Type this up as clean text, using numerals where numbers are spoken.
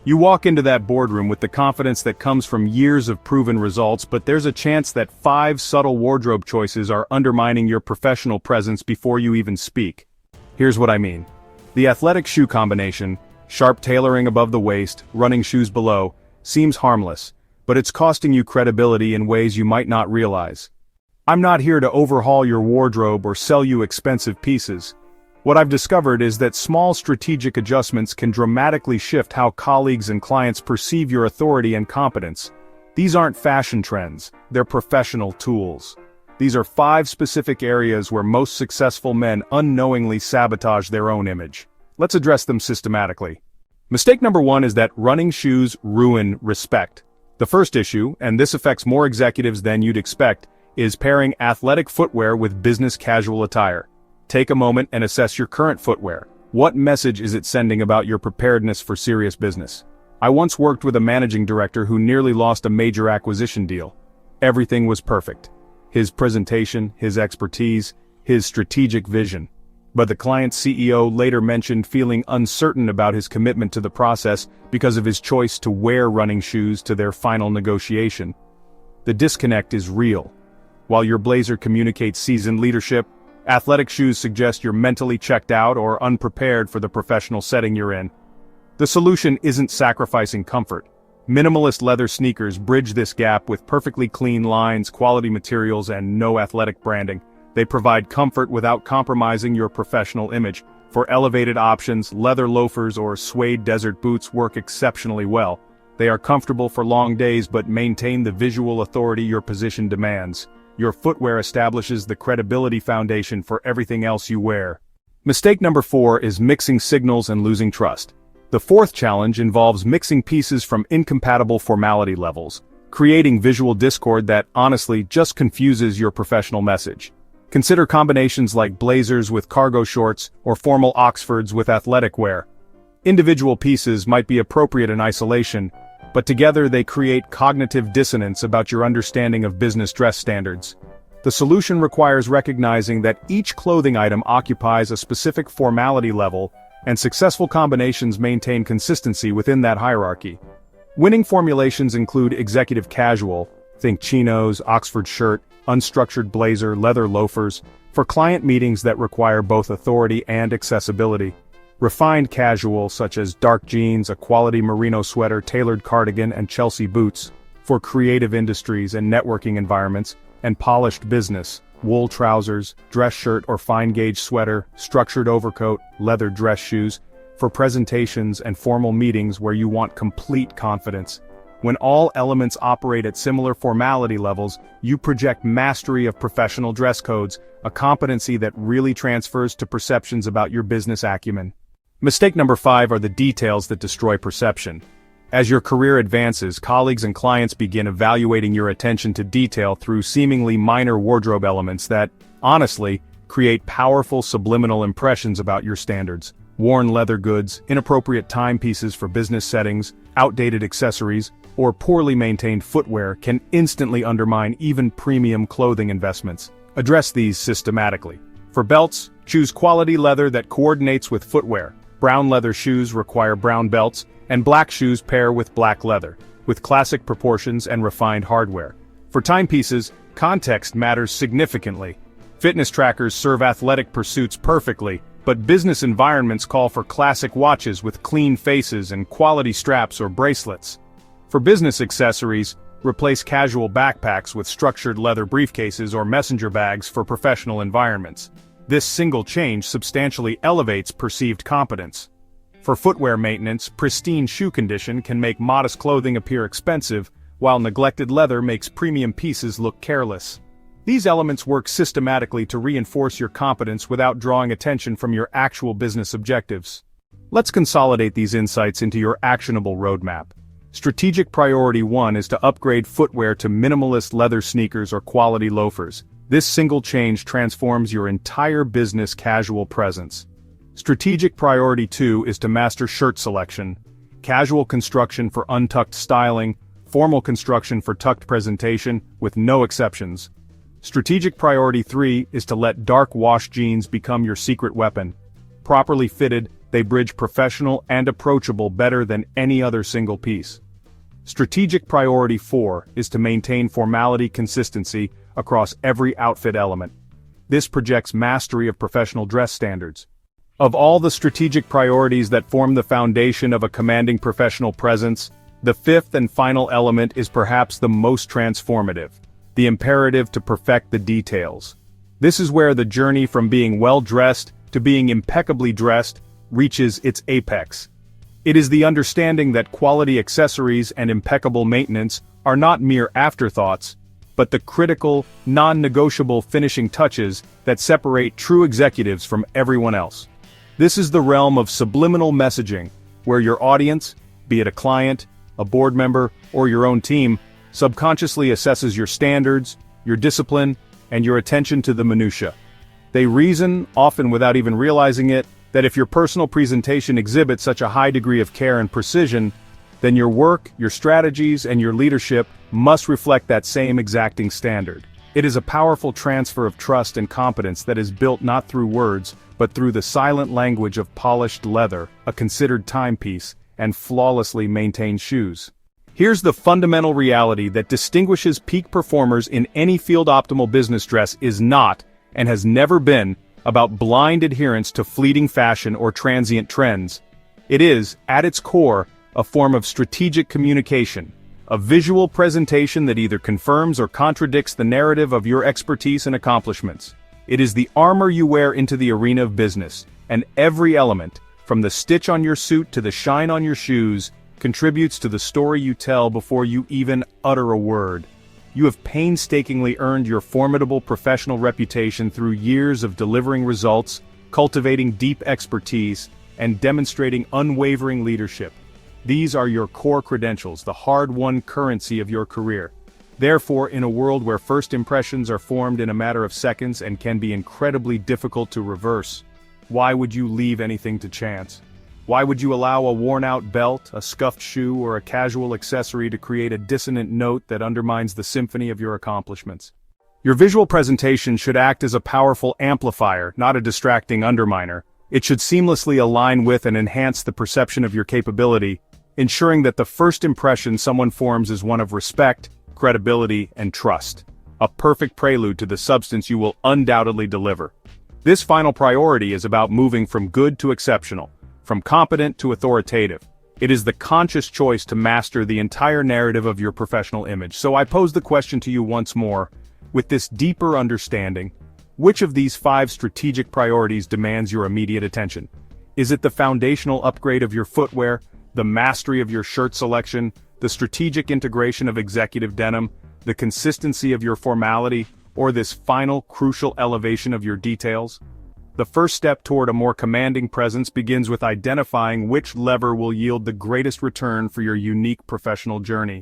You walk into that boardroom with the confidence that comes from years of proven results, but there's a chance that 5 subtle wardrobe choices are undermining your professional presence before you even speak. Here's what I mean. The athletic shoe combination, sharp tailoring above the waist, running shoes below, seems harmless, but it's costing you credibility in ways you might not realize. I'm not here to overhaul your wardrobe or sell you expensive pieces. What I've discovered is that small strategic adjustments can dramatically shift how colleagues and clients perceive your authority and competence. These aren't fashion trends, they're professional tools. These are 5 specific areas where most successful men unknowingly sabotage their own image. Let's address them systematically. Mistake number 1 is that running shoes ruin respect. The first issue, and this affects more executives than you'd expect, is pairing athletic footwear with business casual attire. Take a moment and assess your current footwear. What message is it sending about your preparedness for serious business? I once worked with a managing director who nearly lost a major acquisition deal. Everything was perfect. His presentation, his expertise, his strategic vision. But the client's CEO later mentioned feeling uncertain about his commitment to the process because of his choice to wear running shoes to their final negotiation. The disconnect is real. While your blazer communicates seasoned leadership, athletic shoes suggest you're mentally checked out or unprepared for the professional setting you're in. The solution isn't sacrificing comfort. Minimalist leather sneakers bridge this gap with perfectly clean lines, quality materials, and no athletic branding. They provide comfort without compromising your professional image. For elevated options, leather loafers or suede desert boots work exceptionally well. They are comfortable for long days but maintain the visual authority your position demands. Your footwear establishes the credibility foundation for everything else you wear. Mistake number 4 is mixing signals and losing trust. The 4th challenge involves mixing pieces from incompatible formality levels, creating visual discord that, honestly, just confuses your professional message. Consider combinations like blazers with cargo shorts or formal Oxfords with athletic wear. Individual pieces might be appropriate in isolation, but together they create cognitive dissonance about your understanding of business dress standards. The solution requires recognizing that each clothing item occupies a specific formality level, and successful combinations maintain consistency within that hierarchy. Winning formulations include executive casual, think chinos, Oxford shirt, unstructured blazer, leather loafers, for client meetings that require both authority and accessibility. Refined casual such as dark jeans, a quality merino sweater, tailored cardigan, and Chelsea boots, for creative industries and networking environments, and polished business, wool trousers, dress shirt or fine-gauge sweater, structured overcoat, leather dress shoes, for presentations and formal meetings where you want complete confidence. When all elements operate at similar formality levels, you project mastery of professional dress codes, a competency that really transfers to perceptions about your business acumen. Mistake number 5 are the details that destroy perception. As your career advances, colleagues and clients begin evaluating your attention to detail through seemingly minor wardrobe elements that, honestly, create powerful subliminal impressions about your standards. Worn leather goods, inappropriate timepieces for business settings, outdated accessories, or poorly maintained footwear can instantly undermine even premium clothing investments. Address these systematically. For belts, choose quality leather that coordinates with footwear. Brown leather shoes require brown belts, and black shoes pair with black leather, with classic proportions and refined hardware. For timepieces, context matters significantly. Fitness trackers serve athletic pursuits perfectly, but business environments call for classic watches with clean faces and quality straps or bracelets. For business accessories, replace casual backpacks with structured leather briefcases or messenger bags for professional environments. This single change substantially elevates perceived competence. For footwear maintenance, pristine shoe condition can make modest clothing appear expensive, while neglected leather makes premium pieces look careless. These elements work systematically to reinforce your competence without drawing attention from your actual business objectives. Let's consolidate these insights into your actionable roadmap. Strategic priority 1 is to upgrade footwear to minimalist leather sneakers or quality loafers. This single change transforms your entire business casual presence. Strategic priority 2 is to master shirt selection. Casual construction for untucked styling, formal construction for tucked presentation, with no exceptions. Strategic priority 3 is to let dark wash jeans become your secret weapon. Properly fitted, They bridge professional and approachable better than any other single piece. Strategic priority 4 is to maintain formality consistency across every outfit element. This projects mastery of professional dress standards. Of all the strategic priorities that form the foundation of a commanding professional presence, the fifth and final element is perhaps the most transformative: the imperative to perfect the details. This is where the journey from being well-dressed to being impeccably dressed reaches its apex. It is the understanding that quality accessories and impeccable maintenance are not mere afterthoughts, but the critical, non-negotiable finishing touches that separate true executives from everyone else. This is the realm of subliminal messaging, where your audience, be it a client, a board member, or your own team, subconsciously assesses your standards, your discipline, and your attention to the minutiae. They reason, often without even realizing it, that if your personal presentation exhibits such a high degree of care and precision, then your work, your strategies, and your leadership must reflect that same exacting standard. It is a powerful transfer of trust and competence that is built not through words, but through the silent language of polished leather, a considered timepiece, and flawlessly maintained shoes. Here's the fundamental reality that distinguishes peak performers in any field-optimal business dress is not, and has never been, about blind adherence to fleeting fashion or transient trends. It is, at its core, a form of strategic communication, a visual presentation that either confirms or contradicts the narrative of your expertise and accomplishments. It is the armor you wear into the arena of business, and every element, from the stitch on your suit to the shine on your shoes, contributes to the story you tell before you even utter a word. You have painstakingly earned your formidable professional reputation through years of delivering results, cultivating deep expertise, and demonstrating unwavering leadership. These are your core credentials, the hard-won currency of your career. Therefore, in a world where first impressions are formed in a matter of seconds and can be incredibly difficult to reverse, why would you leave anything to chance? Why would you allow a worn-out belt, a scuffed shoe, or a casual accessory to create a dissonant note that undermines the symphony of your accomplishments? Your visual presentation should act as a powerful amplifier, not a distracting underminer. It should seamlessly align with and enhance the perception of your capability, ensuring that the first impression someone forms is one of respect, credibility, and trust. A perfect prelude to the substance you will undoubtedly deliver. This final priority is about moving from good to exceptional, from competent to authoritative. It is the conscious choice to master the entire narrative of your professional image. So I pose the question to you once more, with this deeper understanding: which of these 5 strategic priorities demands your immediate attention? Is it the foundational upgrade of your footwear, the mastery of your shirt selection, the strategic integration of executive denim, the consistency of your formality, or this final crucial elevation of your details? The first step toward a more commanding presence begins with identifying which lever will yield the greatest return for your unique professional journey.